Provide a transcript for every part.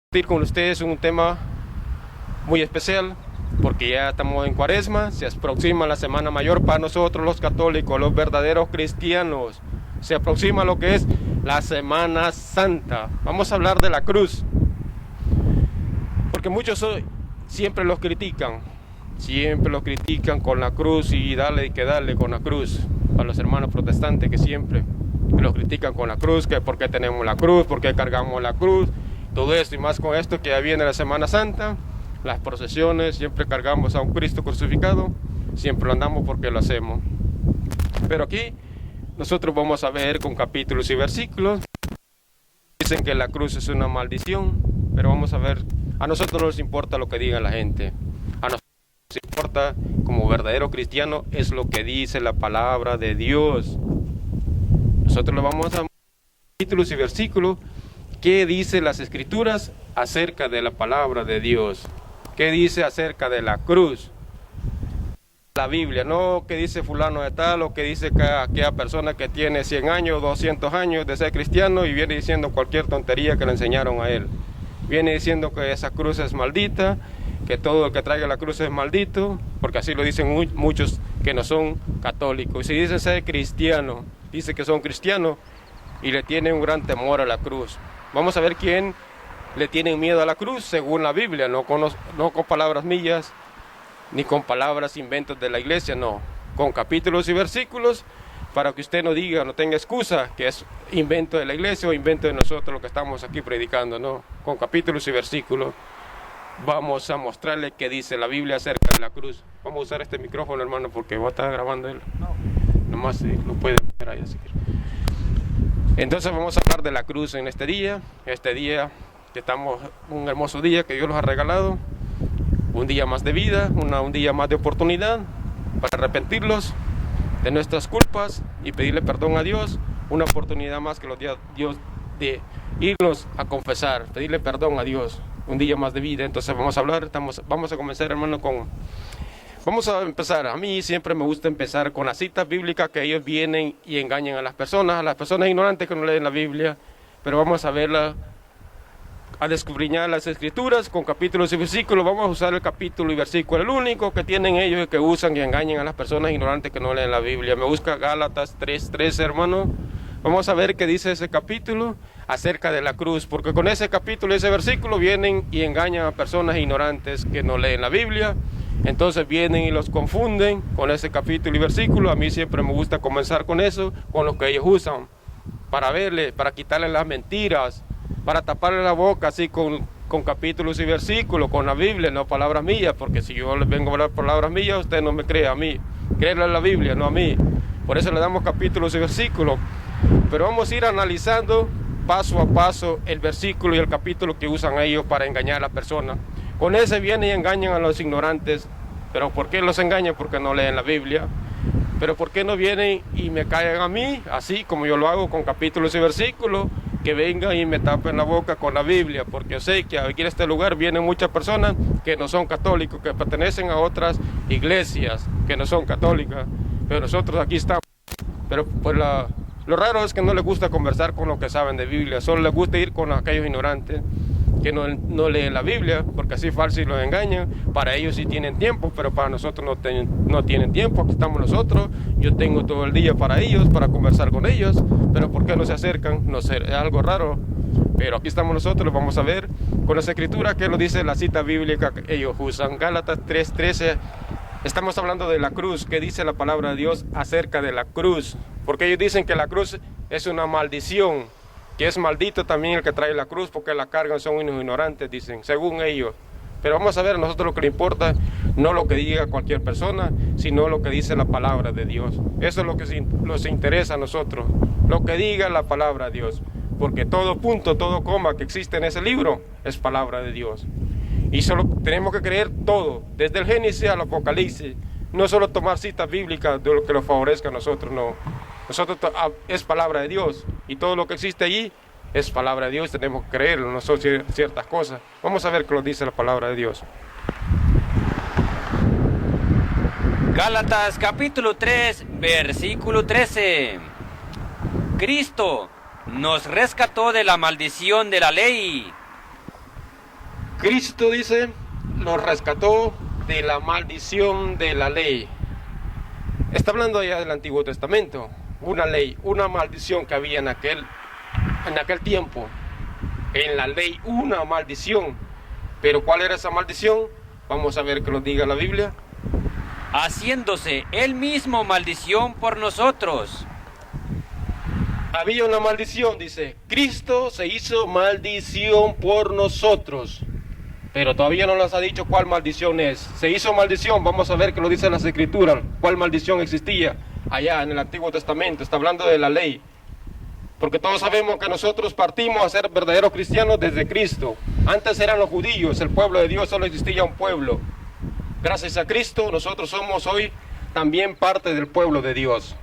compartir con ustedes un tema muy especial, porque ya estamos en Cuaresma, se aproxima la Semana Mayor para nosotros los católicos, los verdaderos cristianos. Se aproxima lo que es la Semana Santa. Vamos a hablar de la cruz, porque muchos siempre los critican con la cruz y dale con la cruz. Para los hermanos protestantes que siempre los critican con la cruz, que por qué tenemos la cruz, por qué cargamos la cruz, todo esto y más con esto que ya viene la Semana Santa, las procesiones, siempre cargamos a un Cristo crucificado, siempre lo andamos porque lo hacemos. Pero aquí nosotros vamos a ver con capítulos y versículos. Dicen que la cruz es una maldición, pero vamos a ver, a nosotros no nos importa lo que diga la gente, a nosotros nos importa como verdadero cristiano es lo que dice la palabra de Dios. Nosotros lo vamos a capítulos y versículos. ¿Qué dice las Escrituras acerca de la palabra de Dios? ¿Qué dice acerca de la cruz? La Biblia, no que dice fulano de tal o que dice que aquella persona que tiene 100 años, 200 años de ser cristiano y viene diciendo cualquier tontería que le enseñaron a él. Viene diciendo que esa cruz es maldita, que todo el que traiga la cruz es maldito, porque así lo dicen muchos que no son católicos. Y si dicen ser cristiano, dice que son cristianos y le tienen un gran temor a la cruz. Vamos a ver quién le tiene miedo a la cruz según la Biblia, no con palabras mías, ni con palabras inventos de la iglesia, no, con capítulos y versículos, para que usted no diga, no tenga excusa, que es invento de la iglesia o invento de nosotros lo que estamos aquí predicando, no, con capítulos y versículos. Vamos a mostrarle qué dice la Biblia acerca de la cruz. Vamos a usar este micrófono, hermano, porque voy a estar grabando él. Nomás lo puede ver ahí, así que. Entonces vamos a hablar de la cruz en este día que estamos, un hermoso día que Dios nos ha regalado, un día más de vida, un día más de oportunidad para arrepentirlos de nuestras culpas y pedirle perdón a Dios, una oportunidad más que los días Dios de irnos a confesar, pedirle perdón a Dios, un día más de vida. Entonces vamos a hablar, vamos a comenzar, hermano, vamos a empezar. A mí siempre me gusta empezar con las citas bíblicas que ellos vienen y engañan a las personas ignorantes que no leen la Biblia, pero vamos a verla, a descubrir las Escrituras con capítulos y versículos. Vamos a usar el capítulo y versículo, el único que tienen ellos y que usan y engañan a las personas ignorantes que no leen la Biblia. Me busca Gálatas 3:13, hermano. Vamos a ver qué dice ese capítulo acerca de la cruz, porque con ese capítulo y ese versículo vienen y engañan a personas ignorantes que no leen la Biblia. Entonces vienen y los confunden con ese capítulo y versículo. A mí siempre me gusta comenzar con eso, con lo que ellos usan, para verle, para quitarle las mentiras, para taparle la boca así con capítulos y versículos, con la Biblia, no palabras mías, porque si yo les vengo a hablar palabras mías, usted no me cree a mí, créele a la Biblia, no a mí. Por eso le damos capítulos y versículos, pero vamos a ir analizando paso a paso el versículo y el capítulo que usan ellos para engañar a la persona. Con ese vienen y engañan a los ignorantes. ¿Pero por qué los engañan? Porque no leen la Biblia. ¿Pero por qué no vienen y me callan a mí, así como yo lo hago con capítulos y versículos? Que vengan y me tapen la boca con la Biblia, porque yo sé que aquí en este lugar vienen muchas personas que no son católicos, que pertenecen a otras iglesias que no son católicas, pero nosotros aquí estamos. Pero pues lo raro es que no les gusta conversar con los que saben de Biblia, solo les gusta ir con aquellos ignorantes que no leen la Biblia, porque así falsos y los engañan. Para ellos sí tienen tiempo, pero para nosotros no tienen tiempo. Aquí estamos nosotros, yo tengo todo el día para ellos, para conversar con ellos, pero ¿por qué no se acercan? No sé, es algo raro, pero aquí estamos nosotros. Vamos a ver con las Escrituras qué nos dice la cita bíblica que ellos usan. Gálatas 3:13, estamos hablando de la cruz. ¿Qué dice la palabra de Dios acerca de la cruz? Porque ellos dicen que la cruz es una maldición, que es maldito también el que trae la cruz, porque la cargan son unos ignorantes, dicen, según ellos. Pero vamos a ver, a nosotros lo que le importa, no lo que diga cualquier persona, sino lo que dice la palabra de Dios. Eso es lo que nos interesa a nosotros, lo que diga la palabra de Dios. Porque todo punto, todo coma que existe en ese libro es palabra de Dios. Y solo tenemos que creer todo, desde el Génesis al Apocalipsis. No solo tomar citas bíblicas de lo que nos favorezca a nosotros, no. Nosotros es palabra de Dios y todo lo que existe allí es palabra de Dios. Tenemos que creerlo, no son ciertas cosas. Vamos a ver qué nos dice la palabra de Dios. Gálatas capítulo 3, versículo 13. Cristo nos rescató de la maldición de la ley, Cristo, dice, nos rescató de la maldición de la ley. Está hablando ya del Antiguo Testamento. Una ley, una maldición que había en aquel tiempo. En la ley, una maldición. Pero ¿cuál era esa maldición? Vamos a ver que lo diga la Biblia. Haciéndose él mismo maldición por nosotros. Había una maldición, dice. Cristo se hizo maldición por nosotros. Pero todavía no nos ha dicho cuál maldición es. Se hizo maldición, vamos a ver que lo dicen las Escrituras. Cuál maldición existía allá en el Antiguo Testamento. Está hablando de la ley. Porque todos sabemos que nosotros partimos a ser verdaderos cristianos desde Cristo. Antes eran los judíos, el pueblo de Dios, solo existía un pueblo. Gracias a Cristo, nosotros somos hoy también parte del pueblo de Dios.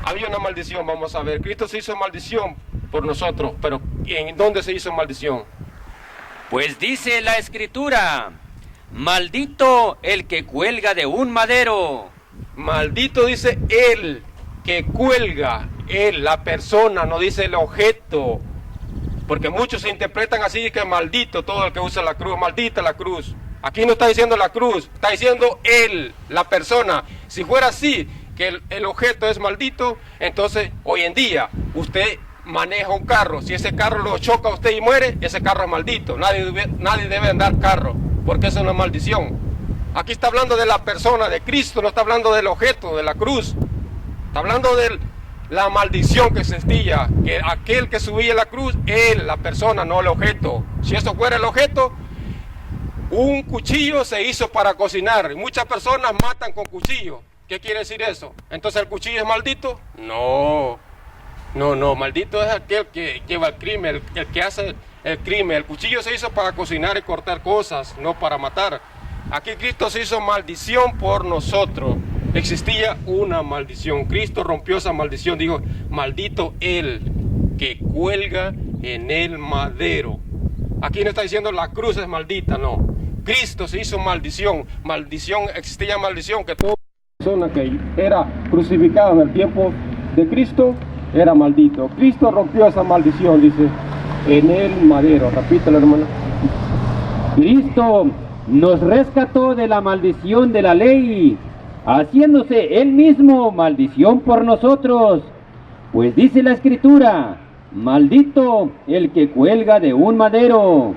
Había una maldición, vamos a ver. Cristo se hizo maldición por nosotros, pero ¿en dónde se hizo maldición? Pues dice la Escritura, maldito el que cuelga de un madero. Maldito dice el que cuelga, él, la persona, no dice el objeto. Porque muchos se interpretan así, que maldito todo el que usa la cruz, maldita la cruz. Aquí no está diciendo la cruz, está diciendo él, la persona. Si fuera así, que el objeto es maldito, entonces hoy en día usted maneja un carro, si ese carro lo choca a usted y muere, ese carro es maldito. Nadie debe andar carro, porque es una maldición. Aquí está hablando de la persona de Cristo, no está hablando del objeto, de la cruz. Está hablando de la maldición que existía, que aquel que subía la cruz, él, la persona, no el objeto. Si eso fuera el objeto, un cuchillo se hizo para cocinar. Muchas personas matan con cuchillo. ¿Qué quiere decir eso? ¿Entonces el cuchillo es maldito? No, maldito es aquel que lleva el crimen, el que hace el crimen. El cuchillo se hizo para cocinar y cortar cosas, no para matar. Aquí Cristo se hizo maldición por nosotros. Existía una maldición. Cristo rompió esa maldición. Dijo, maldito él que cuelga en el madero. Aquí no está diciendo la cruz es maldita, no. Cristo se hizo maldición. Maldición, existía maldición que toda persona que era crucificada en el tiempo de Cristo era maldito. Cristo rompió esa maldición, dice, en el madero. Repítelo, hermano. Cristo nos rescató de la maldición de la ley, haciéndose él mismo maldición por nosotros. Pues dice la Escritura, maldito el que cuelga de un madero.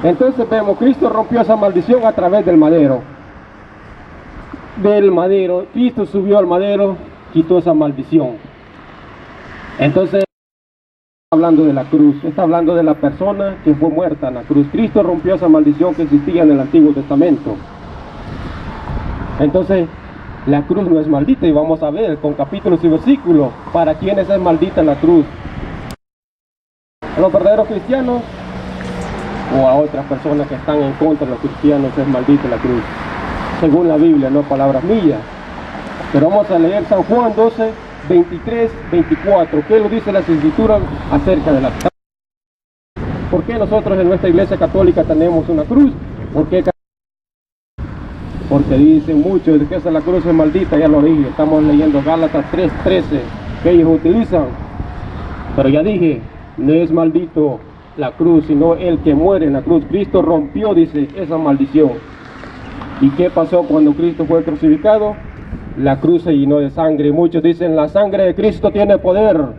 Entonces vemos, Cristo rompió esa maldición a través del madero. Cristo subió al madero, quitó esa maldición. Entonces, está hablando de la cruz, está hablando de la persona que fue muerta en la cruz. Cristo rompió esa maldición que existía en el Antiguo Testamento. Entonces, la cruz no es maldita, y vamos a ver con capítulos y versículos para quiénes es maldita la cruz. A los verdaderos cristianos o a otras personas que están en contra de los cristianos es maldita la cruz, según la Biblia, no palabras mías. Pero vamos a leer San Juan 12, 23, 24. ¿Qué lo dice las Escrituras acerca de la cruz? ¿Por qué nosotros en nuestra iglesia católica tenemos una cruz? ¿Por qué? Porque dicen muchos de que esa la cruz es maldita, ya lo dije. Estamos leyendo Gálatas 3:13 que ellos utilizan. Pero ya dije, no es maldito la cruz, sino el que muere en la cruz. Cristo rompió, dice, esa maldición. ¿Y qué pasó cuando Cristo fue crucificado? La cruz se llenó de sangre. Muchos dicen, la sangre de Cristo tiene poder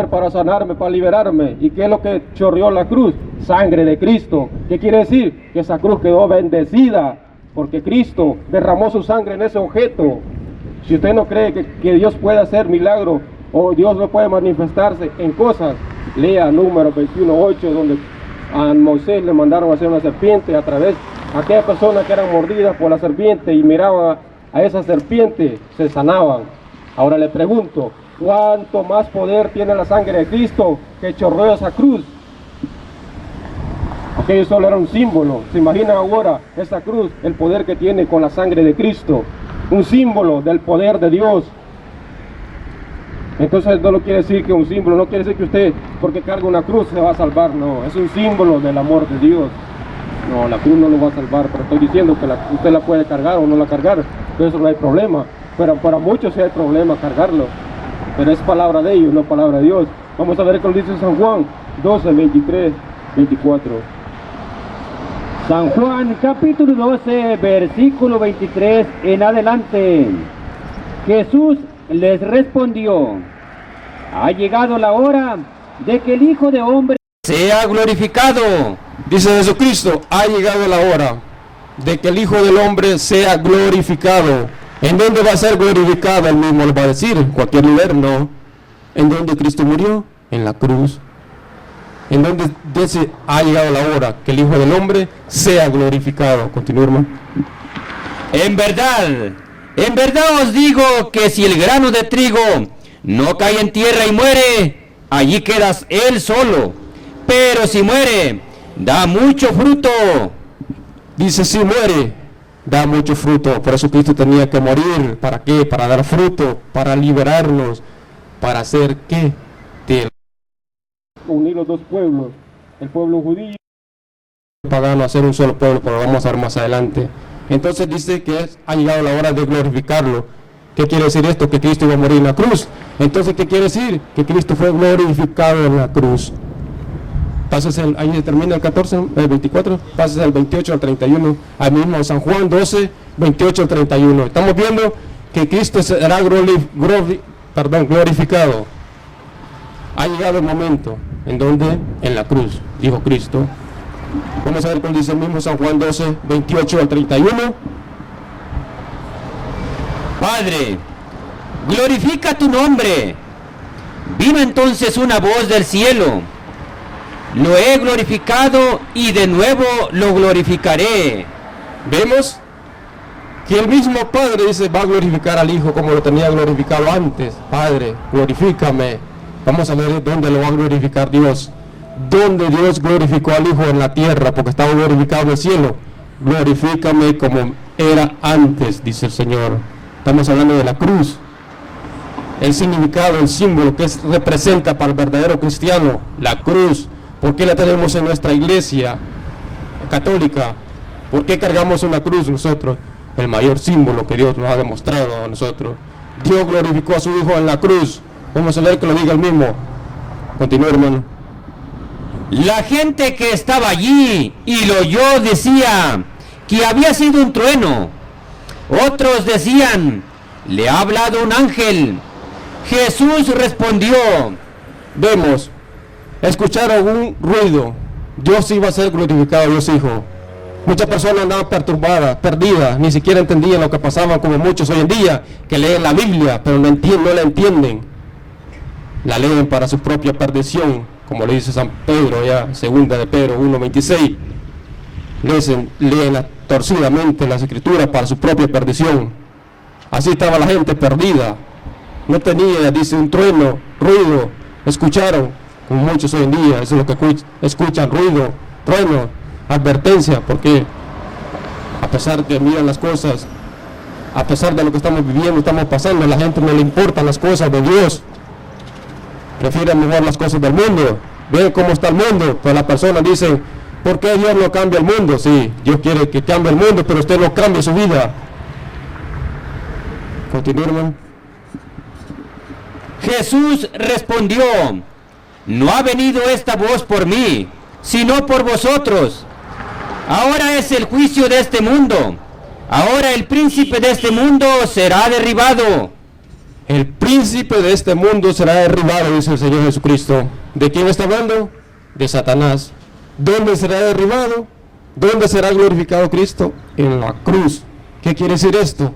para sanarme, para liberarme. ¿Y qué es lo que chorreó la cruz? Sangre de Cristo. ¿Qué quiere decir? Que esa cruz quedó bendecida, porque Cristo derramó su sangre en ese objeto. Si usted no cree que Dios puede hacer milagros, o Dios no puede manifestarse en cosas, lea Números 21:8, donde a Moisés le mandaron a hacer una serpiente a través de aquellas personas que eran mordidas por la serpiente y miraban a esa serpiente, se sanaban. Ahora le pregunto, ¿cuánto más poder tiene la sangre de Cristo que chorreó esa cruz? Aquello solo era un símbolo. ¿Se imaginan ahora esa cruz, el poder que tiene con la sangre de Cristo? Un símbolo del poder de Dios. Entonces no lo quiere decir que un símbolo, no quiere decir que usted porque carga una cruz se va a salvar, no, es un símbolo del amor de Dios. No, la cruz no lo va a salvar, pero estoy diciendo que usted la puede cargar o no la cargar, entonces no hay problema, pero para muchos sí hay problema cargarlo, pero es palabra de ellos, no palabra de Dios. Vamos a ver qué lo dice San Juan 12:23 24. San Juan capítulo 12, versículo 23 en adelante. Jesús les respondió: ha llegado la hora de que el Hijo de Hombre sea glorificado. Dice Jesucristo, ha llegado la hora de que el Hijo del Hombre sea glorificado. ¿En dónde va a ser glorificado? Él mismo lo va a decir, en cualquier lugar, no. ¿En dónde Cristo murió? En la cruz. En donde dice, ha llegado la hora que el Hijo del Hombre sea glorificado. Continúa, hermano. En verdad os digo que si el grano de trigo no cae en tierra y muere, allí quedas él solo. Pero si muere, da mucho fruto. Dice, si muere, da mucho fruto. Por eso Cristo tenía que morir. ¿Para qué? Para dar fruto, para liberarnos, para hacer ¿qué? Unir los dos pueblos, el pueblo judío y el pagano, hacer un solo pueblo, pero vamos a ver más adelante. Entonces dice que ha llegado la hora de glorificarlo. ¿Qué quiere decir esto? Que Cristo iba a morir en la cruz. Entonces, ¿qué quiere decir? Que Cristo fue glorificado en la cruz. Pases ahí termina el 14, el 24, pases el 28 al 31, ahí mismo San Juan 12, 28 al 31. Estamos viendo que Cristo será glorificado. Ha llegado el momento en donde en la cruz, dijo Cristo. Vamos a ver cómo dice el mismo San Juan 12, 28 al 31. Padre, glorifica tu nombre. Vino entonces una voz del cielo: lo he glorificado y de nuevo lo glorificaré. Vemos que el mismo Padre dice, va a glorificar al Hijo como lo tenía glorificado antes. Padre, glorifícame. Vamos a ver dónde lo va a glorificar Dios. Dónde Dios glorificó al Hijo en la tierra, porque estaba glorificado en el cielo. Glorifícame como era antes, dice el Señor. Estamos hablando de la cruz. El significado, el símbolo que representa para el verdadero cristiano, la cruz. ¿Por qué la tenemos en nuestra iglesia católica? ¿Por qué cargamos una cruz nosotros? El mayor símbolo que Dios nos ha demostrado a nosotros. Dios glorificó a su Hijo en la cruz. Vamos a leer que lo diga el mismo. Continúa, hermano. La gente que estaba allí y lo oyó decía que había sido un trueno. Otros decían, le ha hablado un ángel. Jesús respondió. Vemos, escucharon un ruido. Dios iba a ser glorificado, Dios Hijo. Muchas personas andaban perturbadas, perdidas, ni siquiera entendían lo que pasaba, como muchos hoy en día que leen la Biblia, pero no la entienden. La leen para su propia perdición, como le dice San Pedro, ya, segunda de Pedro 1:26. Leen torcidamente las escrituras para su propia perdición. Así estaba la gente perdida. No tenía, dice, un trueno, ruido. Escucharon, como muchos hoy en día, eso es lo que escuchan, ruido, trueno, advertencia, porque a pesar de que miran las cosas, a pesar de lo que estamos viviendo, estamos pasando, a la gente no le importan las cosas de Dios. Prefieren mejor las cosas del mundo. Ven cómo está el mundo, pero las personas dicen, ¿por qué Dios no cambia el mundo? Sí, Dios quiere que cambie el mundo, pero usted no cambie su vida. Continúa, hermano. Jesús respondió, no ha venido esta voz por mí, sino por vosotros. Ahora es el juicio de este mundo. Ahora el príncipe de este mundo será derribado. El príncipe de este mundo será derribado, dice el Señor Jesucristo. ¿De quién está hablando? De Satanás. ¿Dónde será derribado? ¿Dónde será glorificado Cristo? En la cruz. ¿Qué quiere decir esto?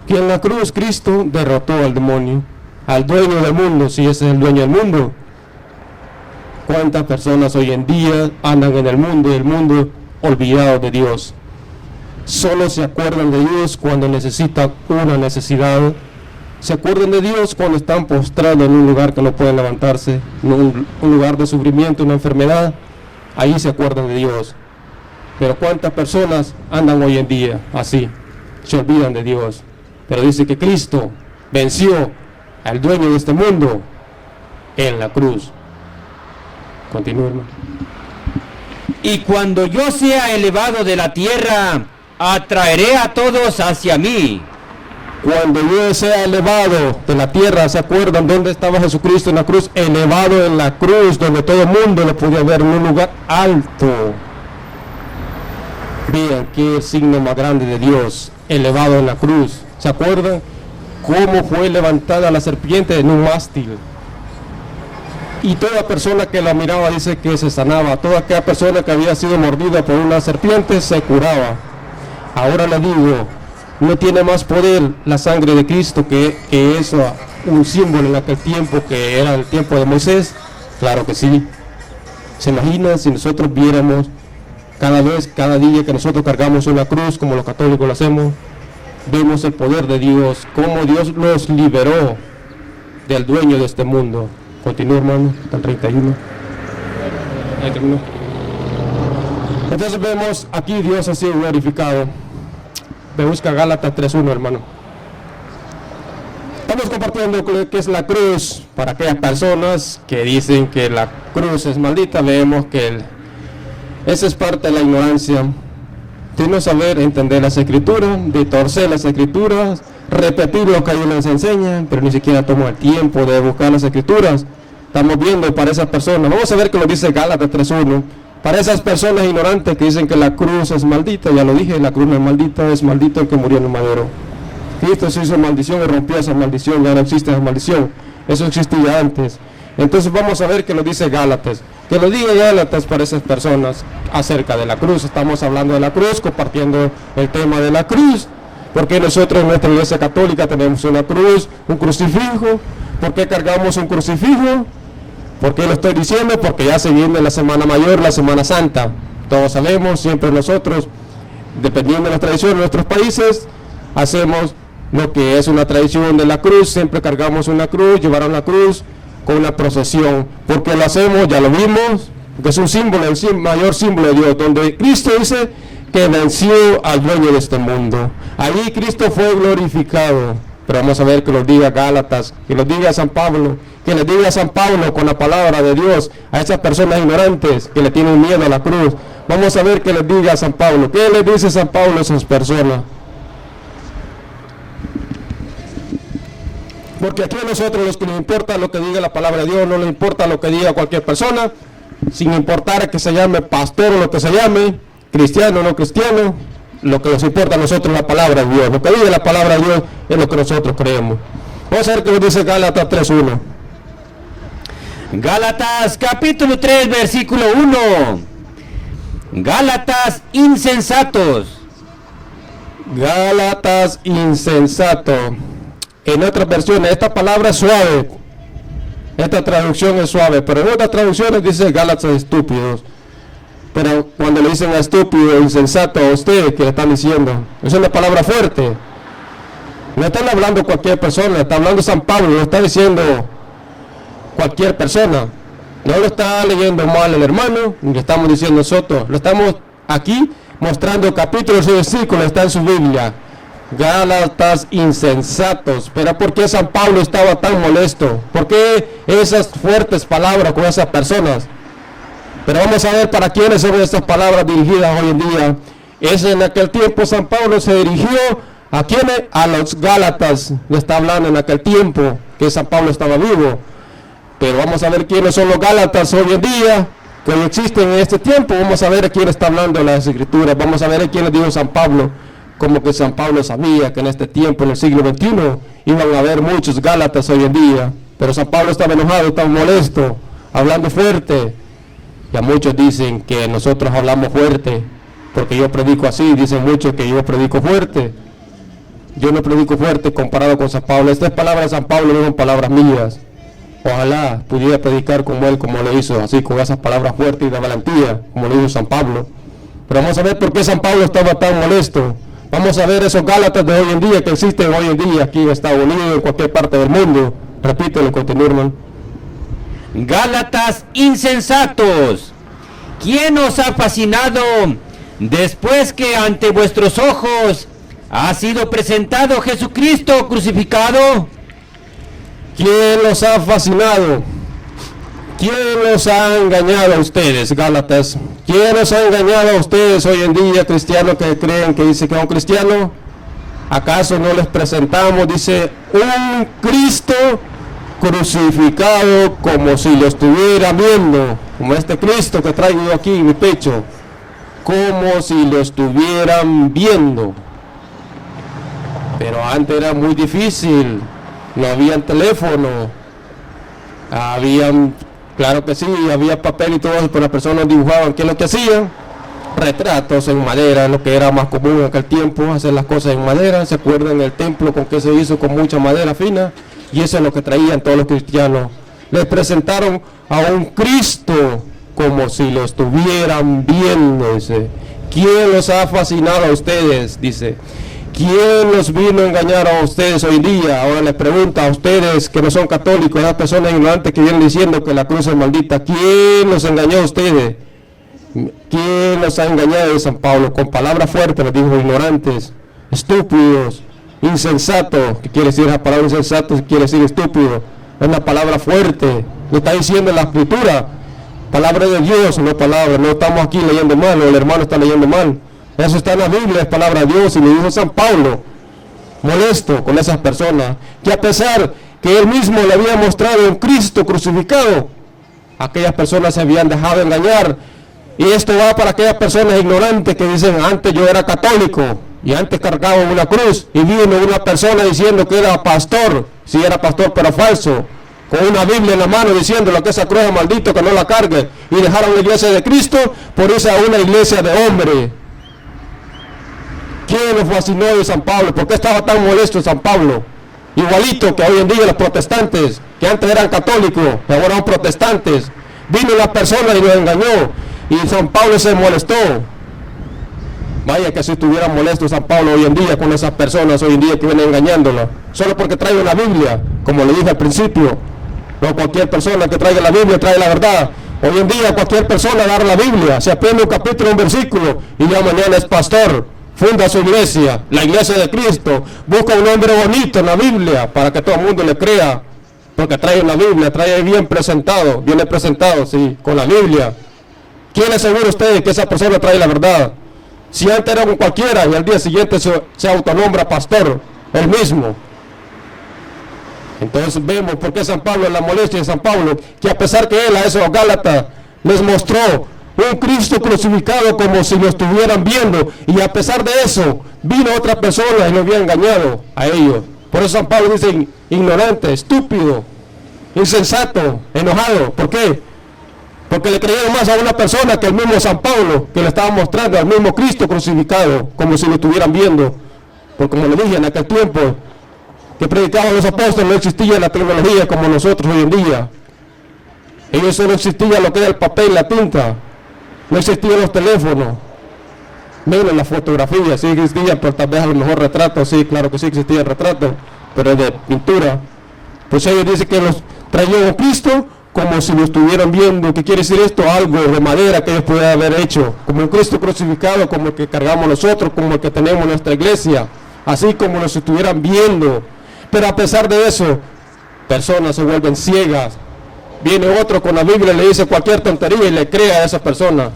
Que en la cruz Cristo derrotó al demonio, al dueño del mundo, si ese es el dueño del mundo. ¿Cuántas personas hoy en día andan en el mundo olvidado de Dios? Solo se acuerdan de Dios cuando necesitan una necesidad. Se acuerdan de Dios cuando están postrados en un lugar que no pueden levantarse, en un lugar de sufrimiento, una enfermedad. Ahí se acuerdan de Dios. Pero ¿cuántas personas andan hoy en día así? Se olvidan de Dios. Pero dice que Cristo venció al dueño de este mundo en la cruz. Continúa, hermano. Y cuando yo sea elevado de la tierra, atraeré a todos hacia mí. Cuando yo sea elevado de la tierra, ¿se acuerdan dónde estaba Jesucristo en la cruz? Elevado en la cruz, donde todo el mundo lo podía ver, en un lugar alto. Vean qué signo más grande de Dios, elevado en la cruz. ¿Se acuerdan cómo fue levantada la serpiente en un mástil? Y toda persona que la miraba dice que se sanaba. Toda aquella persona que había sido mordida por una serpiente se curaba. Ahora le digo, no tiene más poder la sangre de Cristo que eso, un símbolo en aquel tiempo que era el tiempo de Moisés. Claro que sí. ¿Se imaginan si nosotros viéramos cada día que nosotros cargamos una cruz, como los católicos lo hacemos, vemos el poder de Dios, cómo Dios nos liberó del dueño de este mundo? Continúa, hermano, hasta el 31. Ahí terminó. Entonces vemos aquí Dios ha sido glorificado. Me busca Gálatas 3:1, hermano. Estamos compartiendo lo que es la cruz para aquellas personas que dicen que la cruz es maldita. Vemos que esa es parte de la ignorancia, de no saber entender las escrituras, de torcer las escrituras, repetir lo que ellos les enseñan, pero ni siquiera toma el tiempo de buscar las escrituras. Estamos viendo para esas personas, vamos a ver que lo dice Gálatas 3:1, para esas personas ignorantes que dicen que la cruz es maldita. Ya lo dije, la cruz no es maldita, es maldito el que murió en el madero. Cristo se hizo maldición y rompió esa maldición, ya no existe esa maldición, eso existía antes. Entonces vamos a ver que lo dice Gálatas, que lo diga Gálatas para esas personas acerca de la cruz. Estamos hablando de la cruz, compartiendo el tema de la cruz, porque nosotros en nuestra iglesia católica tenemos una cruz, un crucifijo. ¿Por qué cargamos un crucifijo? ¿Por qué lo estoy diciendo? Porque ya se viene la Semana Mayor, la Semana Santa. Todos sabemos, siempre nosotros, dependiendo de las tradiciones de nuestros países, hacemos lo que es una tradición de la cruz. Siempre cargamos una cruz, llevaron la cruz con una procesión. ¿Por qué lo hacemos? Ya lo vimos, que es un símbolo, el mayor símbolo de Dios, donde Cristo dice que venció al dueño de este mundo. Allí Cristo fue glorificado. Pero vamos a ver que lo diga Gálatas, que lo diga San Pablo, que le diga San Pablo con la palabra de Dios a esas personas ignorantes que le tienen miedo a la cruz. Vamos a ver que les diga San Pablo. ¿Qué le dice San Pablo a esas personas? Porque aquí a nosotros los que nos importa lo que diga la palabra de Dios, no nos importa lo que diga cualquier persona, sin importar que se llame pastor o lo que se llame, cristiano o no cristiano. Lo que nos importa a nosotros es la palabra de Dios. Lo que dice la palabra de Dios es lo que nosotros creemos. Vamos a ver qué nos dice Gálatas 3:1. Gálatas capítulo 3 versículo 1. Gálatas insensatos. Gálatas insensato. En otras versiones esta palabra es suave. Esta traducción es suave, pero en otras traducciones dice Gálatas estúpidos. Pero cuando le dicen a estúpido, insensato a usted, ¿qué le están diciendo? Es una palabra fuerte. No están hablando cualquier persona, está hablando San Pablo, lo está diciendo cualquier persona. No lo está leyendo mal el hermano, ni le estamos diciendo nosotros. Lo estamos aquí mostrando capítulos y versículos, está en su Biblia. Gálatas insensatos. Pero ¿por qué San Pablo estaba tan molesto? ¿Por qué esas fuertes palabras con esas personas? Pero vamos a ver para quiénes son estas palabras dirigidas hoy en día. Es en aquel tiempo San Pablo se dirigió a quiénes, a los Gálatas. Le está hablando en aquel tiempo que San Pablo estaba vivo. Pero vamos a ver quiénes son los Gálatas hoy en día, que hoy existen en este tiempo. Vamos a ver a quién está hablando en las Escrituras. Vamos a ver a quién le dijo San Pablo. Como que San Pablo sabía que en este tiempo, en el siglo XXI, iban a haber muchos Gálatas hoy en día. Pero San Pablo estaba enojado, estaba molesto, hablando fuerte. Y a muchos dicen que nosotros hablamos fuerte, porque yo predico así. Dicen muchos que yo predico fuerte. Yo no predico fuerte comparado con San Pablo. Estas palabras de San Pablo no son palabras mías. Ojalá pudiera predicar como él, como lo hizo, así con esas palabras fuertes y de valentía, como lo hizo San Pablo. Pero vamos a ver por qué San Pablo estaba tan molesto. Vamos a ver esos Gálatas de hoy en día, que existen hoy en día aquí en Estados Unidos, en cualquier parte del mundo. Repítelo, continúa, hermano. Gálatas insensatos. ¿Quién os ha fascinado después que ante vuestros ojos ha sido presentado Jesucristo crucificado? ¿Quién los ha fascinado? ¿Quién los ha engañado a ustedes, Gálatas? ¿Quién los ha engañado a ustedes hoy en día, cristianos que creen que dice que es un cristiano? ¿Acaso no les presentamos, dice, un Cristo crucificado como si lo estuvieran viendo? Como este Cristo que traigo yo aquí en mi pecho, como si lo estuvieran viendo. Pero antes era muy difícil, no había teléfono, habían, claro que sí, había papel y todo eso, pero las personas dibujaban. ¿Qué es lo que hacían? Retratos en madera, lo que era más común en aquel tiempo, hacer las cosas en madera. ¿Se acuerdan el templo con que se hizo con mucha madera fina? Y eso es lo que traían todos los cristianos. Les presentaron a un Cristo como si lo estuvieran viendo, dice. ¿Quién los ha fascinado a ustedes? Dice. ¿Quién los vino a engañar a ustedes hoy en día? Ahora les pregunto a ustedes que no son católicos, a las personas ignorantes que vienen diciendo que la cruz es maldita. ¿Quién los engañó a ustedes? ¿Quién los ha engañado? De San Pablo, con palabras fuertes les dijo: ignorantes, estúpidos, insensatos. ¿Qué quiere decir la palabra insensato? Quiere decir estúpido. Es una palabra fuerte. Lo está diciendo en la escritura. Palabra de Dios, no palabra. No estamos aquí leyendo mal, o el hermano está leyendo mal. Eso está en la Biblia, es palabra de Dios. Y le dijo San Pablo, molesto con esas personas, que a pesar que él mismo le había mostrado un Cristo crucificado, aquellas personas se habían dejado engañar. Y esto va para aquellas personas ignorantes que dicen: antes yo era católico y antes cargaba una cruz, y vino una persona diciendo que era pastor, sí era pastor pero falso, con una Biblia en la mano diciéndole que esa cruz es maldito, que no la cargue, y dejaron la iglesia de Cristo por irse a una iglesia de hombre. ¿Quién los fascinó de San Pablo? ¿Por qué estaba tan molesto San Pablo? Igualito que hoy en día los protestantes, que antes eran católicos y ahora son protestantes. Vino la persona y los engañó, y San Pablo se molestó. Vaya que si estuviera molesto San Pablo hoy en día con esas personas hoy en día que vienen engañándola, solo porque trae una Biblia, como le dije al principio. No cualquier persona que traiga la Biblia trae la verdad. Hoy en día cualquier persona agarra la Biblia, se aprende un capítulo, un versículo, y ya mañana es pastor, funda su iglesia, la iglesia de Cristo, busca un hombre bonito en la Biblia para que todo el mundo le crea, porque trae una Biblia, trae bien presentado, viene presentado, sí, con la Biblia. ¿Quién le asegura a ustedes que esa persona trae la verdad? Si antes era un cualquiera y al día siguiente se autonombra pastor, él mismo. Entonces vemos por qué San Pablo, la molestia de San Pablo, que a pesar que él a esos Gálatas les mostró un Cristo crucificado como si lo estuvieran viendo, y a pesar de eso vino otra persona y lo había engañado a ellos. Por eso San Pablo dice: ignorante, estúpido, insensato, enojado. ¿Por qué? Porque le creyeron más a una persona que el mismo San Pablo, que le estaba mostrando al mismo Cristo crucificado como si lo estuvieran viendo. Porque como le dije, en aquel tiempo que predicaban los apóstoles no existía la tecnología como nosotros hoy en día. Ellos solo existía lo que era el papel, la tinta. No existían los teléfonos, menos la fotografía. Sí existía, pero tal vez a lo mejor retratos, sí, claro que sí existía el retrato, pero de pintura. Pues ellos dicen que los trajeron a Cristo como si lo estuvieran viendo. ¿Qué quiere decir esto? Algo de madera que ellos pudieran haber hecho, como un Cristo crucificado, como el que cargamos nosotros, como el que tenemos en nuestra iglesia, así como los estuvieran viendo. Pero a pesar de eso, personas se vuelven ciegas. Viene otro con la Biblia y le dice cualquier tontería y le cree a esa persona.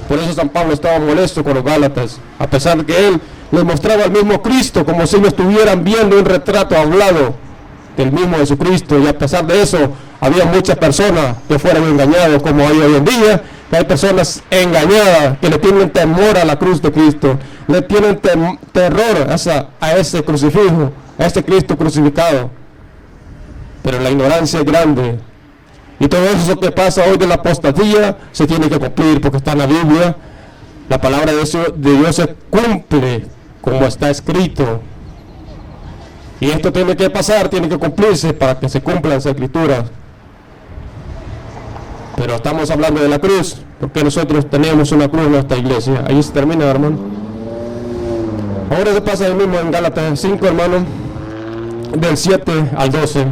Por eso San Pablo estaba molesto con los Gálatas, a pesar de que él les mostraba al mismo Cristo como si lo estuvieran viendo, un retrato hablado del mismo Jesucristo. Y a pesar de eso había muchas personas que fueron engañadas, como hay hoy en día, que hay personas engañadas que le tienen temor a la cruz de Cristo, le tienen terror a ese crucifijo, a ese Cristo crucificado. Pero la ignorancia es grande. Y todo eso que pasa hoy de la apostasía se tiene que cumplir porque está en la Biblia. La palabra de Dios se cumple como está escrito. Y esto tiene que pasar, tiene que cumplirse para que se cumplan las escrituras. Pero estamos hablando de la cruz, porque nosotros tenemos una cruz en nuestra iglesia. Ahí se termina, hermano. Ahora se pasa el mismo en Gálatas 5, hermano, del 7 al 12.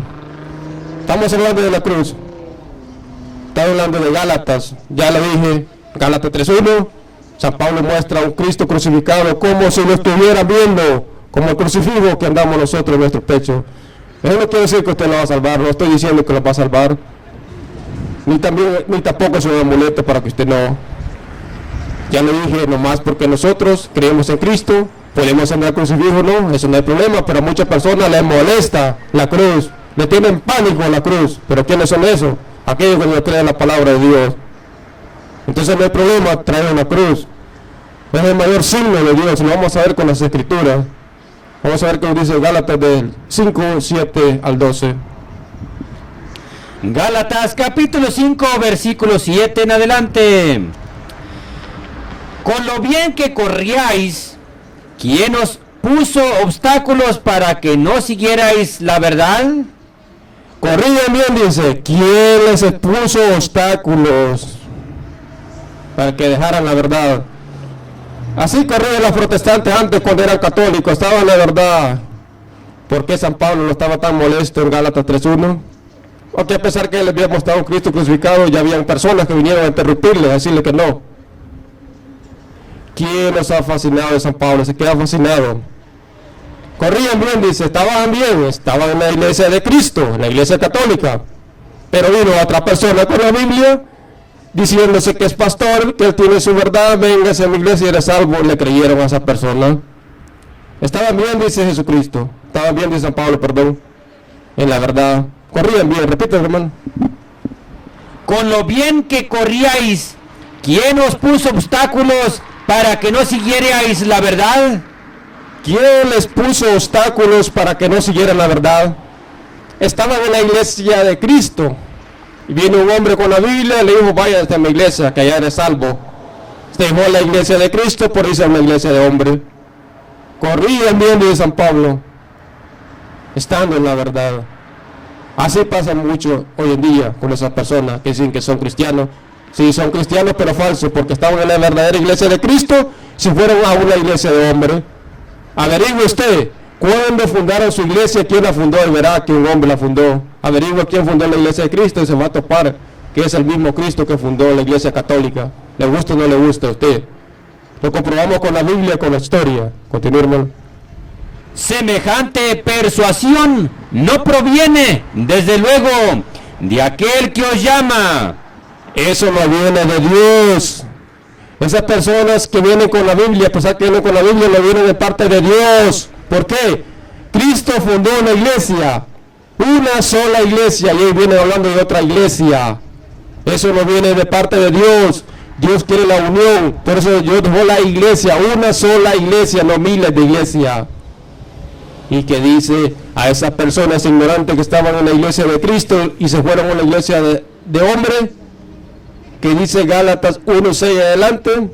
Estamos hablando de la cruz. Estamos hablando de Gálatas. Ya lo dije, Gálatas 3:1. San Pablo muestra a un Cristo crucificado como si lo estuvieran viendo, como el crucifijo que andamos nosotros en nuestro pecho. Eso no quiere decir que usted lo va a salvar, no estoy diciendo que lo va a salvar. Ni tampoco es un amuleto para que usted no. Ya lo dije, nomás porque nosotros creemos en Cristo, Podemos andar crucifijo, no, eso no hay problema, pero a muchas personas les molesta la cruz, le tienen pánico a la cruz. ¿Pero quiénes son esos? Aquellos que no creen la palabra de Dios. Entonces no hay problema traer una cruz. Es el mayor signo de Dios. Lo vamos a ver con las escrituras. Vamos a ver qué dice Gálatas del 5, 7 al 12. Gálatas capítulo 5, versículo 7 en adelante. Con lo bien que corríais, ¿quién os puso obstáculos para que no siguierais la verdad? Corrían bien, dice. ¿Quién les puso obstáculos para que dejaran la verdad? Así corrían los protestantes antes cuando eran católicos, estaban en la verdad. ¿Por qué San Pablo no estaba tan molesto en Gálatas 3:1? Porque a pesar que él había mostrado a un Cristo crucificado, ya habían personas que vinieron a interrumpirle, a decirle que no. ¿Quién nos ha fascinado de San Pablo? Se queda fascinado. Corrían bien, dice, estaban bien, estaban en la iglesia de Cristo, en la iglesia católica. Pero vino otra persona con la Biblia, diciéndose que es pastor, que él tiene su verdad, véngase a mi iglesia y eres salvo. Le creyeron a esa persona. Estaban bien, dice Jesucristo. Estaban bien, dice San Pablo, perdón, en la verdad. Corrían bien, repite, hermano. Con lo bien que corríais, ¿quién os puso obstáculos para que no siguierais la verdad? ¿Quién les puso obstáculos para que no siguieran la verdad? Estaban en la iglesia de Cristo. Y vino un hombre con la Biblia y le dijo, vaya a mi iglesia, que allá eres salvo. Se dejó la iglesia de Cristo por irse a una iglesia de hombre. Corrían bien, dice San Pablo, estando en la verdad. Así pasa mucho hoy en día con esas personas que dicen que son cristianos. Sí, son cristianos, pero falsos, porque estaban en la verdadera iglesia de Cristo, si fueron a una iglesia de hombre. Averigüe usted, ¿cuándo fundaron su iglesia? ¿Quién la fundó? Y verá que un hombre la fundó. Averigüe quién fundó la iglesia de Cristo y se va a topar que es el mismo Cristo que fundó la iglesia católica. ¿Le gusta o no le gusta a usted? Lo comprobamos con la Biblia y con la historia. Continúe, hermano. Semejante persuasión no proviene, desde luego, de aquel que os llama. Eso no viene de Dios. Esas personas que vienen con la Biblia, a pesar que vienen con la Biblia, no vienen de parte de Dios. ¿Por qué? Cristo fundó una iglesia, una sola iglesia, y hoy viene hablando de otra iglesia. Eso no viene de parte de Dios. Dios quiere la unión, por eso Dios dejó la iglesia, una sola iglesia, no miles de iglesias. Y que dice a esas personas ignorantes que estaban en la iglesia de Cristo y se fueron a una iglesia de hombres, que dice Gálatas 1:6 adelante,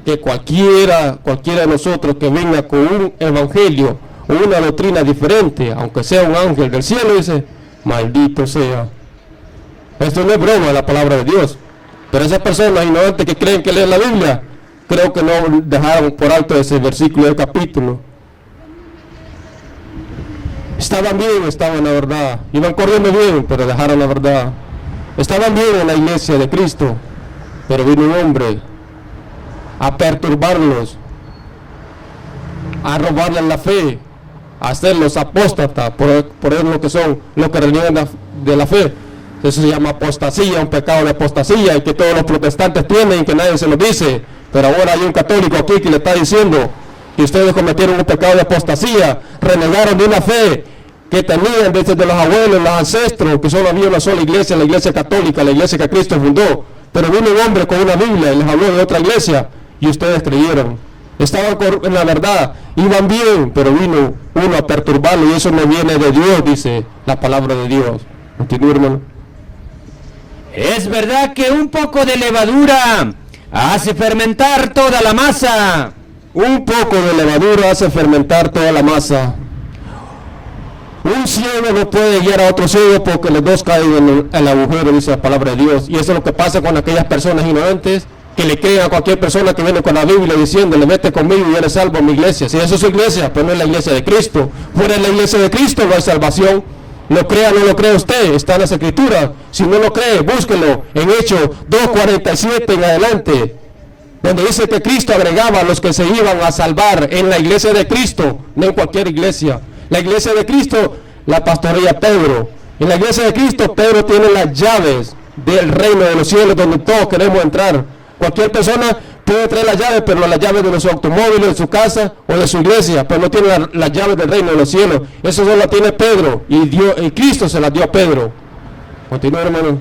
que cualquiera de nosotros que venga con un evangelio o una doctrina diferente, aunque sea un ángel del cielo, dice, maldito sea. Esto no es broma, la palabra de Dios. Pero esas personas ignorantes que creen que leen la Biblia, creo que no dejaron por alto ese versículo del capítulo. Estaban bien, estaban en la verdad, iban corriendo bien, pero dejaron la verdad. Estaban bien en la iglesia de Cristo, pero vino un hombre a perturbarlos, a robarles la fe, a hacerlos apóstatas, por eso lo que son, los que reniegan de la fe. Eso se llama apostasía, un pecado de apostasía, y que todos los protestantes tienen y que nadie se lo dice. Pero ahora hay un católico aquí que le está diciendo que ustedes cometieron un pecado de apostasía, renegaron de una fe que tenían desde los abuelos, los ancestros, que solo había una sola iglesia, la iglesia católica, la iglesia que Cristo fundó. Pero vino un hombre con una Biblia y les habló de otra iglesia y ustedes creyeron. Estaban en la verdad, iban bien, pero vino uno a perturbarlo y eso no viene de Dios, dice la palabra de Dios. Continúe, hermano. Es verdad que un poco de levadura hace fermentar toda la masa. Un poco de levadura hace fermentar toda la masa. Un ciego no puede guiar a otro ciego porque los dos caen en el agujero, dice la palabra de Dios. Y eso es lo que pasa con aquellas personas ignorantes que le creen a cualquier persona que viene con la Biblia diciendo, le mete conmigo y eres salvo en mi iglesia. Si eso es su iglesia, pero no es la iglesia de Cristo. Fuera de la iglesia de Cristo no hay salvación. Lo crea o no lo cree usted, está en las escrituras. Si no lo cree, búsquelo en Hechos 2:47 en adelante, donde dice que Cristo agregaba a los que se iban a salvar en la iglesia de Cristo, no en cualquier iglesia. La iglesia de Cristo la pastorea Pedro. En la iglesia de Cristo, Pedro tiene las llaves del reino de los cielos donde todos queremos entrar. Cualquier persona puede traer las llaves, pero las llaves de su automóvil, de su casa o de su iglesia, pero no tiene las llaves del reino de los cielos. Eso solo la tiene Pedro, y Cristo se las dio a Pedro. Continúa, hermano.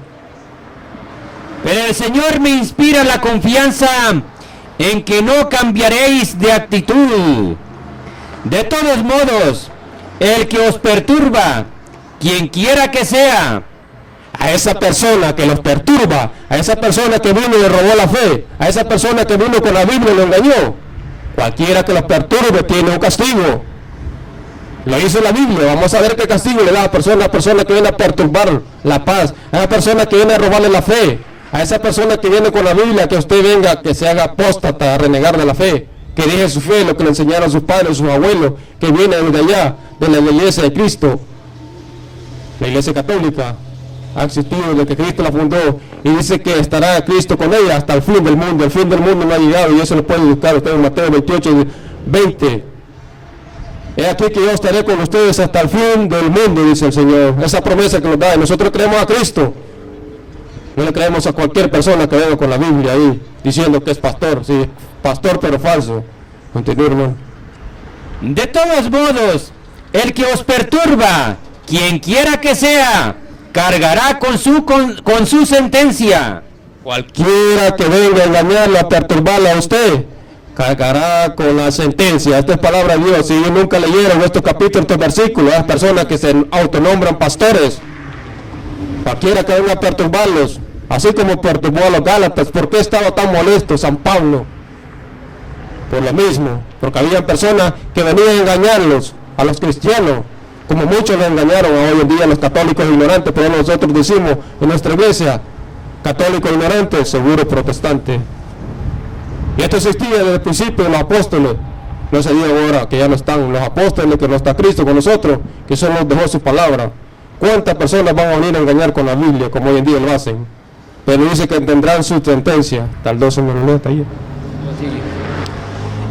Pero el Señor me inspira la confianza en que no cambiaréis de actitud. De todos modos, el que os perturba, quien quiera que sea, A esa persona que los perturba, a esa persona que vino y le robó la fe, a esa persona que vino con la Biblia y lo engañó, cualquiera que los perturbe tiene un castigo. Lo dice la Biblia. Vamos a ver qué castigo le da a la persona que viene a perturbar la paz, a la persona que viene a robarle la fe, a esa persona que viene con la Biblia, que usted venga, que se haga apóstata, a renegarle la fe, que deje su fe, lo que le enseñaron sus padres, sus abuelos, que viene desde allá, de la iglesia de Cristo. La iglesia católica ha existido desde que Cristo la fundó, y dice que estará Cristo con ella hasta el fin del mundo. El fin del mundo no ha llegado, y eso lo pueden buscar ustedes en Mateo 28, 20. He aquí que yo estaré con ustedes hasta el fin del mundo, dice el Señor. Esa promesa que nos da, y nosotros creemos a Cristo. No le creemos a cualquier persona que venga con la Biblia ahí, diciendo que es pastor, sí, pastor pero falso. Continúe, hermano. de todos modos, el que os perturba, quien quiera que sea, cargará con su sentencia. Cualquiera que venga a engañarlo, a perturbarlo a usted, cargará con la sentencia. Esta es palabra de Dios. Si ellos nunca leyeron estos capítulos, estos versículos, las personas que se autonombran pastores, cualquiera que venga a perturbarlos, así como perturbó a los Gálatas. ¿Por qué estaba tan molesto San Pablo? Por lo mismo, porque había personas que venían a engañarlos, a los cristianos, como muchos lo engañaron hoy en día los católicos ignorantes. Pero nosotros decimos en nuestra iglesia, católico ignorante, seguro protestante. Y esto existía desde el principio de los apóstoles. No se dio ahora que ya no están los apóstoles, que no está Cristo con nosotros, que solo nos dejó su palabra. ¿Cuántas personas van a venir a engañar con la Biblia como hoy en día lo hacen? Pero dice que tendrán su sentencia. Tal 12 me ahí.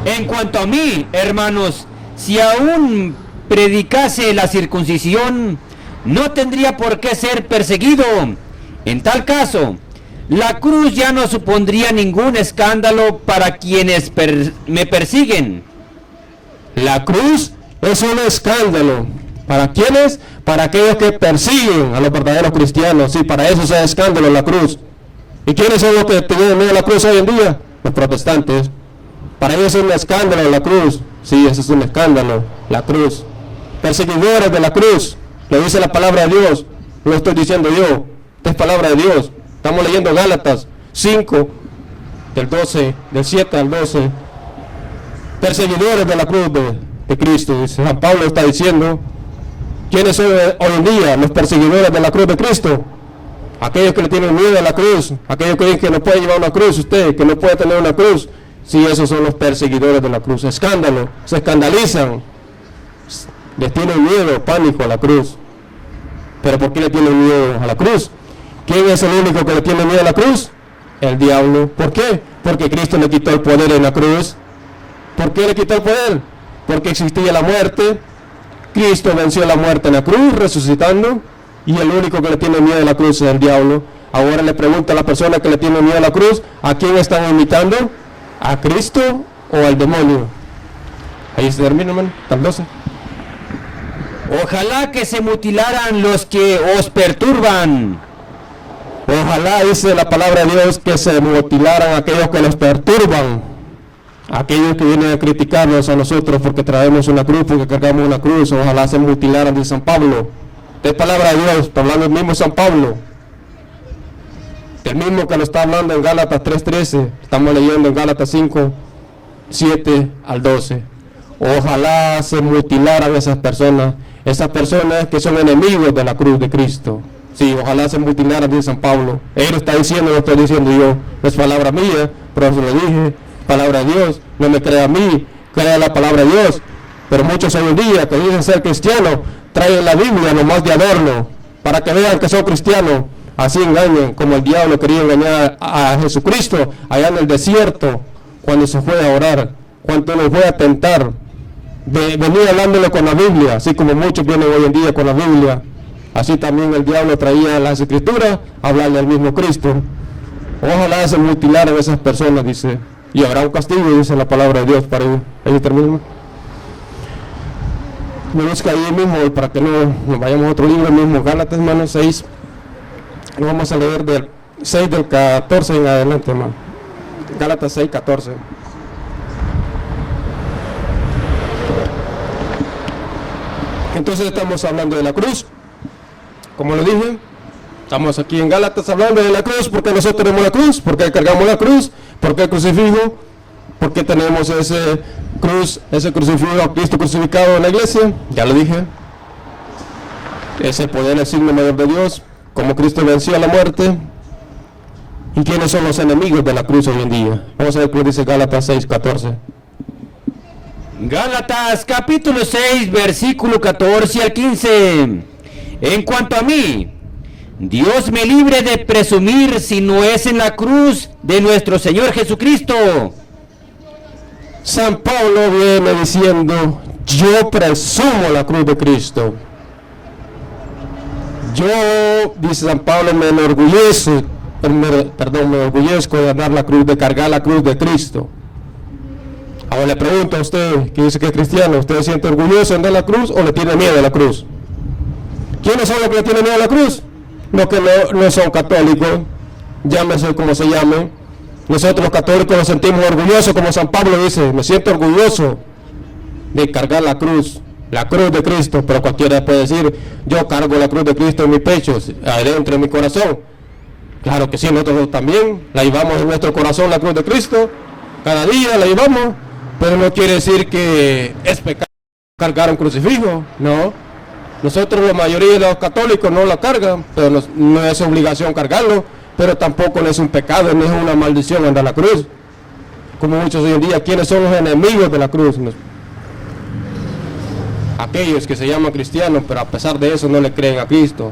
En cuanto a mí, hermanos, si aún predicase la circuncisión, no tendría por qué ser perseguido. En tal caso, la cruz ya no supondría ningún escándalo para quienes me persiguen. La cruz es un escándalo. ¿Para quiénes? Para aquellos que persiguen a los verdaderos cristianos. Sí, para eso es escándalo la cruz. ¿Y quiénes son los que tienen miedo a la cruz hoy en día? Los protestantes. Para ellos es un escándalo la cruz. Sí, eso es un escándalo, la cruz. Perseguidores de la cruz. Lo dice la palabra de Dios. No lo estoy diciendo yo. Esta es palabra de Dios. Estamos leyendo Gálatas 5, del 7 al 12. Perseguidores de la cruz de Cristo. Dice, San Pablo está diciendo, ¿quiénes son hoy en día los perseguidores de la cruz de Cristo? Aquellos que le tienen miedo a la cruz, aquellos que dicen que no puede llevar una cruz, usted que no puede tener una cruz. Sí, esos son los perseguidores de la cruz. Escándalo, se escandalizan, les tienen miedo, pánico a la cruz. ¿Pero por qué le tienen miedo a la cruz? ¿Quién es el único que le tiene miedo a la cruz? El diablo. ¿Por qué? Porque Cristo le quitó el poder en la cruz. ¿Por qué le quitó el poder? Porque existía la muerte. Cristo venció la muerte en la cruz, resucitando, y el único que le tiene miedo a la cruz es el diablo. Ahora le pregunta a la persona que le tiene miedo a la cruz, ¿a quién están imitando? ¿A Cristo o al demonio? Ahí se termina, hermano. Tal 12. Ojalá que se mutilaran los que os perturban. Ojalá, dice la palabra de Dios, que se mutilaran aquellos que los perturban, aquellos que vienen a criticarnos a nosotros porque traemos una cruz, porque cargamos una cruz. Ojalá se mutilaran, dice San Pablo. Esta es palabra de Dios, está hablando el mismo San Pablo, el mismo que lo está hablando en Gálatas 3:13. Estamos leyendo en Gálatas 5, 7 al 12. Ojalá se mutilaran esas personas que son enemigos de la cruz de Cristo. Sí, ojalá se mutilaran, dice San Pablo. Él está diciendo, lo estoy diciendo yo. No es palabra mía, pero eso lo dije. Palabra de Dios. No me crea a mí, crea la palabra de Dios. Pero muchos hoy en día que dicen ser cristianos, traen la Biblia nomás de adorno, para que vean que son cristianos. Así engañan, como el diablo quería engañar a Jesucristo allá en el desierto, cuando se fue a orar, cuando nos fue a tentar. Venía hablándole con la Biblia, así como muchos vienen hoy en día con la Biblia. Así también el diablo traía las escrituras a hablarle al mismo Cristo. Ojalá se mutilaran esas personas, dice y habrá un castigo, dice la palabra de Dios para ellos. Ahí termina. Me busca ahí mismo, para que no nos vayamos a otro libro mismo, Gálatas, hermano, 6. Lo vamos a leer del 6 del 14 en adelante, hermano. Gálatas 6, 14. Entonces estamos hablando de la cruz. Como lo dije, estamos aquí en Gálatas hablando de la cruz, porque nosotros tenemos la cruz, porque cargamos la cruz, porque el crucifijo, porque tenemos ese crucifijo a Cristo crucificado en la iglesia, ya lo dije. Es el poder, el signo mayor de Dios, como Cristo venció a la muerte. ¿Y quiénes son los enemigos de la cruz hoy en día? Vamos a ver qué dice Gálatas 6, 14. Gálatas capítulo 6, versículo 14 al 15. En cuanto a mí, Dios me libre de presumir si no es en la cruz de nuestro Señor Jesucristo. San Pablo viene diciendo, yo presumo la cruz de Cristo. Yo, dice San Pablo, me enorgullezco de andar la cruz, de cargar la cruz de Cristo. Ahora le pregunto a usted, que dice que es cristiano, ¿usted se siente orgulloso de andar la cruz o le tiene miedo a la cruz? ¿Quiénes son los que le tienen miedo a la cruz? Los que no son católicos, llámese como se llame. Nosotros los católicos nos sentimos orgullosos, como San Pablo dice, me siento orgulloso de cargar la cruz de Cristo, pero cualquiera puede decir, yo cargo la cruz de Cristo en mi pecho, adentro de mi corazón. Claro que sí, nosotros también la llevamos en nuestro corazón, la cruz de Cristo, cada día la llevamos, pero no quiere decir que es pecado cargar un crucifijo, no. Nosotros, la mayoría de los católicos no la cargan, pero no es obligación cargarlo, pero tampoco no es un pecado, no es una maldición andar la cruz. Como muchos hoy en día, ¿quiénes son los enemigos de la cruz? Aquellos que se llaman cristianos, pero a pesar de eso no le creen a Cristo.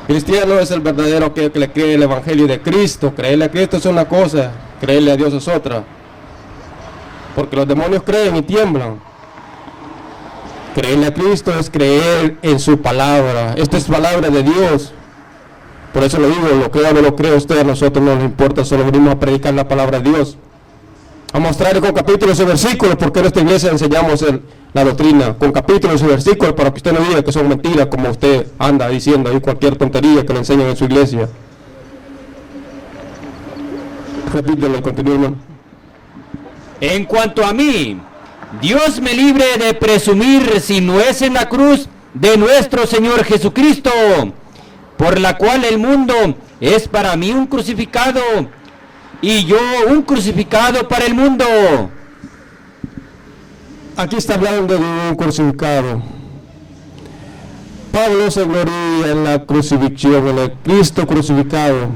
Cristiano es el verdadero que le cree el evangelio de Cristo. Creerle a Cristo es una cosa, creerle a Dios es otra. Porque los demonios creen y tiemblan. Creerle a Cristo es creer en su palabra. Esta es palabra de Dios. Por eso lo digo, lo crea o no lo crea usted, a nosotros no nos importa, solo venimos a predicar la palabra de Dios. A mostrarle con capítulos y versículos, porque en esta iglesia enseñamos la doctrina, con capítulos y versículos, para que usted no diga que son mentiras, como usted anda diciendo ahí cualquier tontería que le enseñan en su iglesia. Repítelo, continúe. En cuanto a mí, Dios me libre de presumir si no es en la cruz de nuestro Señor Jesucristo, por la cual el mundo es para mí un crucificado y yo un crucificado para el mundo. Aquí está hablando de un crucificado. Pablo se gloria en la crucifixión, en el Cristo crucificado.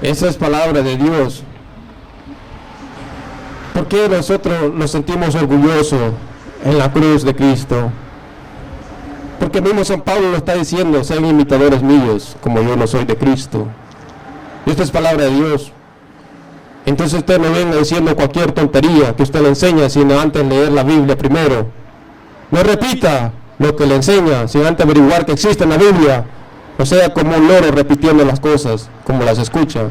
Esa es palabra de Dios. ¿Por qué nosotros nos sentimos orgullosos en la cruz de Cristo? Porque mismo San Pablo lo está diciendo, sean imitadores míos, como yo no soy de Cristo. Y esta es palabra de Dios. Entonces usted no venga diciendo cualquier tontería que usted le enseña sin antes leer la Biblia primero. No repita lo que le enseña sin antes averiguar que existe en la Biblia. O sea, como un loro repitiendo las cosas, como las escucha.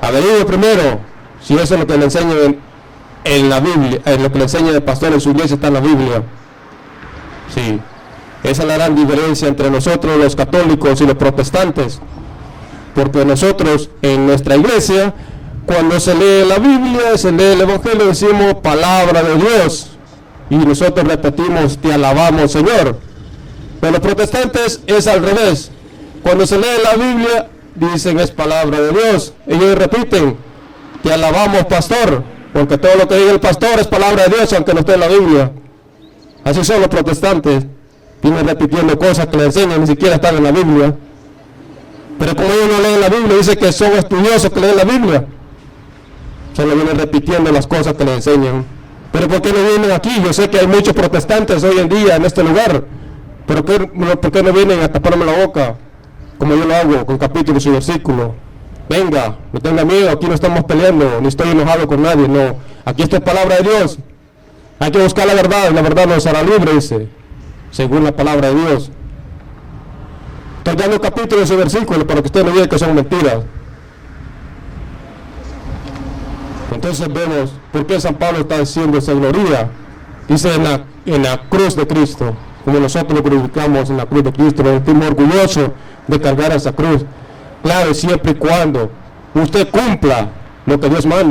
Averigüe primero si eso es lo que le enseña en la Biblia, lo que le enseña el pastor en su iglesia está en la Biblia. Sí. Esa es la gran diferencia entre nosotros los católicos y los protestantes, porque nosotros en nuestra iglesia, cuando se lee la Biblia, se lee el Evangelio, decimos palabra de Dios, y nosotros repetimos, te alabamos Señor. Pero los protestantes es al revés, cuando se lee la Biblia, dicen es palabra de Dios, ellos repiten, te alabamos pastor, porque todo lo que diga el pastor es palabra de Dios, aunque no esté en la Biblia. Así son los protestantes. Vienen repitiendo cosas que le enseñan, ni siquiera están en la Biblia. Pero como ellos no leen la Biblia, dice que son estudiosos que leen la Biblia. Solo vienen repitiendo las cosas que le enseñan. Pero ¿por qué no vienen aquí? Yo sé que hay muchos protestantes hoy en día en este lugar. Pero ¿por qué no vienen a taparme la boca? Como yo lo hago, con capítulos y versículos. Venga, no tenga miedo, aquí no estamos peleando, ni estoy enojado con nadie, no. Aquí está palabra de Dios. Hay que buscar la verdad, y la verdad nos hará libre, dice, según la palabra de Dios. Estoy dando capítulos y versículos para que usted no diga que son mentiras. Entonces vemos por qué San Pablo está diciendo esa gloria. Dice en la cruz de Cristo, como nosotros lo glorificamos en la cruz de Cristo, nos sentimos orgullosos de cargar esa cruz. Claro, siempre y cuando usted cumpla lo que Dios manda.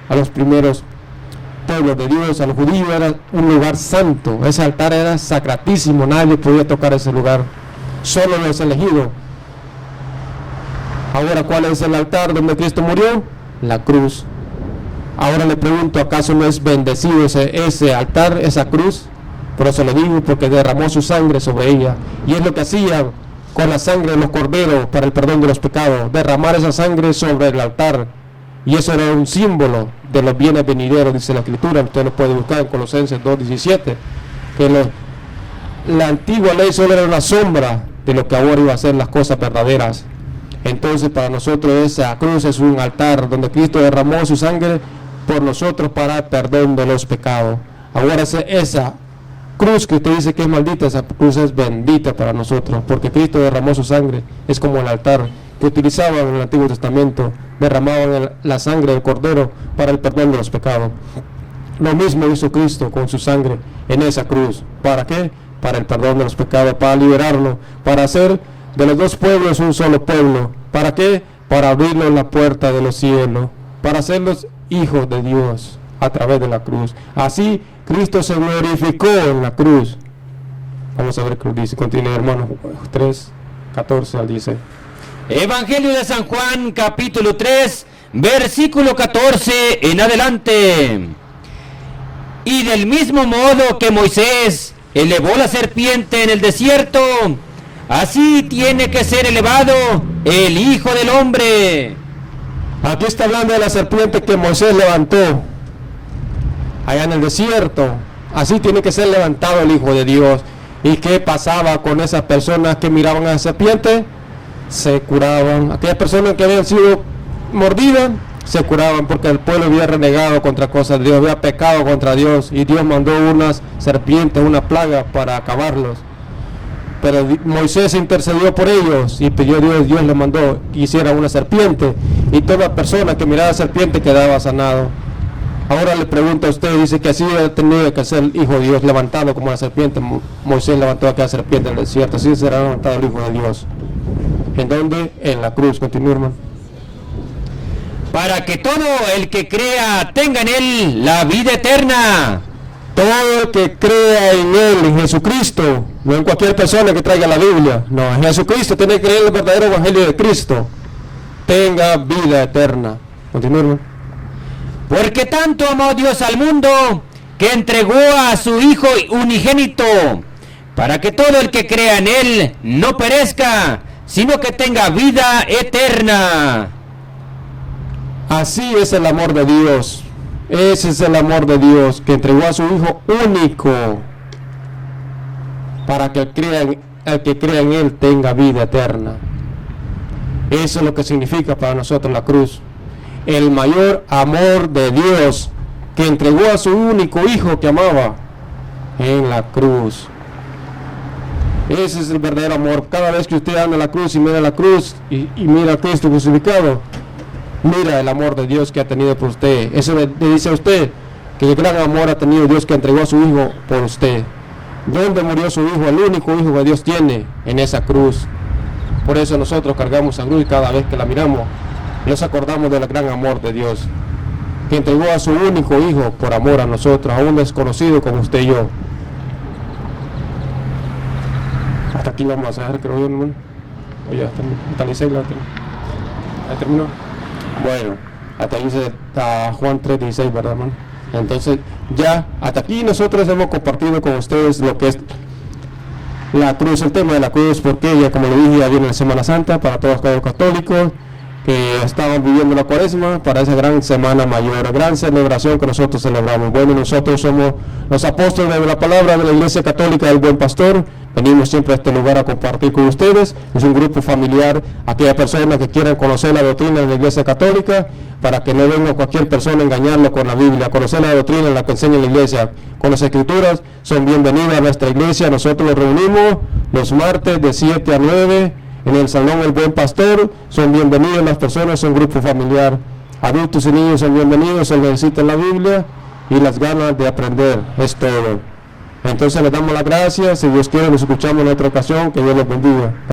a los primeros pueblos de Dios, a los judíos, era un lugar santo. Ese altar era sacratísimo, nadie podía tocar ese lugar, solo los elegidos. Ahora, ¿cuál es el altar donde Cristo murió? La cruz. Ahora le pregunto, ¿acaso no es bendecido ese altar, esa cruz? Por eso le digo, porque derramó su sangre sobre ella. Y es lo que hacía con la sangre de los corderos para el perdón de los pecados, derramar esa sangre sobre el altar. Y eso era un símbolo de los bienes venideros, dice la Escritura. Usted lo puede buscar en Colosenses 2:17, que la antigua ley solo era una sombra de lo que ahora iba a ser las cosas verdaderas. Entonces, para nosotros esa cruz es un altar donde Cristo derramó su sangre por nosotros para el perdón de los pecados. Ahora esa cruz que usted dice que es maldita, esa cruz es bendita para nosotros, porque Cristo derramó su sangre. Es como el altar que utilizaban en el Antiguo Testamento, derramaban la sangre del cordero para el perdón de los pecados. Lo mismo hizo Cristo con su sangre en esa cruz. ¿Para qué? Para el perdón de los pecados, para liberarlo, para hacer de los dos pueblos un solo pueblo. ¿Para qué? Para abrirle la puerta de los cielos, para hacerlos hijos de Dios a través de la cruz. Así Cristo se glorificó en la cruz. Vamos a ver qué dice. Continúa, hermano. 3:14 al 16. Evangelio de San Juan, capítulo 3, versículo 14 en adelante. Y del mismo modo que Moisés elevó la serpiente en el desierto, así tiene que ser elevado el Hijo del Hombre. Aquí está hablando de la serpiente que Moisés levantó allá en el desierto. Así tiene que ser levantado el Hijo de Dios. ¿Y qué pasaba con esas personas que miraban a la serpiente? Se curaban. Aquellas personas que habían sido mordidas se curaban, porque el pueblo había renegado contra cosas de Dios, había pecado contra Dios, y Dios mandó unas serpientes, una plaga para acabarlos. Pero Moisés intercedió por ellos y pidió a Dios, Dios le mandó que hiciera una serpiente, y toda persona que miraba a la serpiente quedaba sanado. Ahora le pregunto a usted, dice que así ha tenido que ser el Hijo de Dios, levantado como la serpiente. Moisés levantó a aquella serpiente en el desierto, así será levantado el Hijo de Dios. ¿En dónde? En la cruz. Continúa, hermano. Para que todo el que crea tenga en él la vida eterna. Todo el que crea en Él, en Jesucristo, no en cualquier persona que traiga la Biblia, no, en Jesucristo, tiene que creer el verdadero Evangelio de Cristo, tenga vida eterna. Continúa, hermano. Porque tanto amó Dios al mundo, que entregó a su Hijo unigénito, para que todo el que crea en Él no perezca, sino que tenga vida eterna. Así es el amor de Dios. Ese es el amor de Dios, que entregó a su Hijo único, para que el que crea en Él tenga vida eterna. Eso es lo que significa para nosotros la cruz. El mayor amor de Dios, que entregó a su único Hijo que amaba en la cruz. Ese es el verdadero amor. Cada vez que usted anda en la cruz y mira la cruz y mira a Cristo crucificado, mira el amor de Dios que ha tenido por usted. Eso le dice a usted que el gran amor ha tenido Dios, que entregó a su Hijo por usted. ¿Dónde murió su Hijo? El único Hijo que Dios tiene, en esa cruz. Por eso nosotros cargamos esa cruz, y cada vez que la miramos nos acordamos del gran amor de Dios, que entregó a su único Hijo por amor a nosotros, a un desconocido como usted y yo. Hasta aquí vamos a dejar, creo yo, hermano. Oye, hasta el 16 ¿ya terminó? Bueno, hasta ahí está Juan 3:16, ¿verdad, hermano? Entonces, ya, hasta aquí nosotros hemos compartido con ustedes lo que es la cruz, el tema de la cruz, porque ya, como le dije, ya viene la Semana Santa para todos los católicos que estaban viviendo la Cuaresma, para esa gran Semana Mayor, gran celebración que nosotros celebramos. Bueno, nosotros somos los apóstoles de la palabra de la Iglesia Católica del Buen Pastor. Venimos siempre a este lugar a compartir con ustedes. Es un grupo familiar, aquellas personas que quieran conocer la doctrina de la Iglesia Católica, para que no venga cualquier persona a engañarlo con la Biblia. Conocer la doctrina en la que enseña la Iglesia con las Escrituras, son bienvenidos a nuestra iglesia. Nosotros nos reunimos los martes de 7 a 9 en el Salón El Buen Pastor. Son bienvenidos las personas, son un grupo familiar. Adultos y niños son bienvenidos, se necesita la Biblia y las ganas de aprender, es todo. Entonces les damos las gracias, si Dios quiere nos escuchamos en otra ocasión, que Dios los bendiga.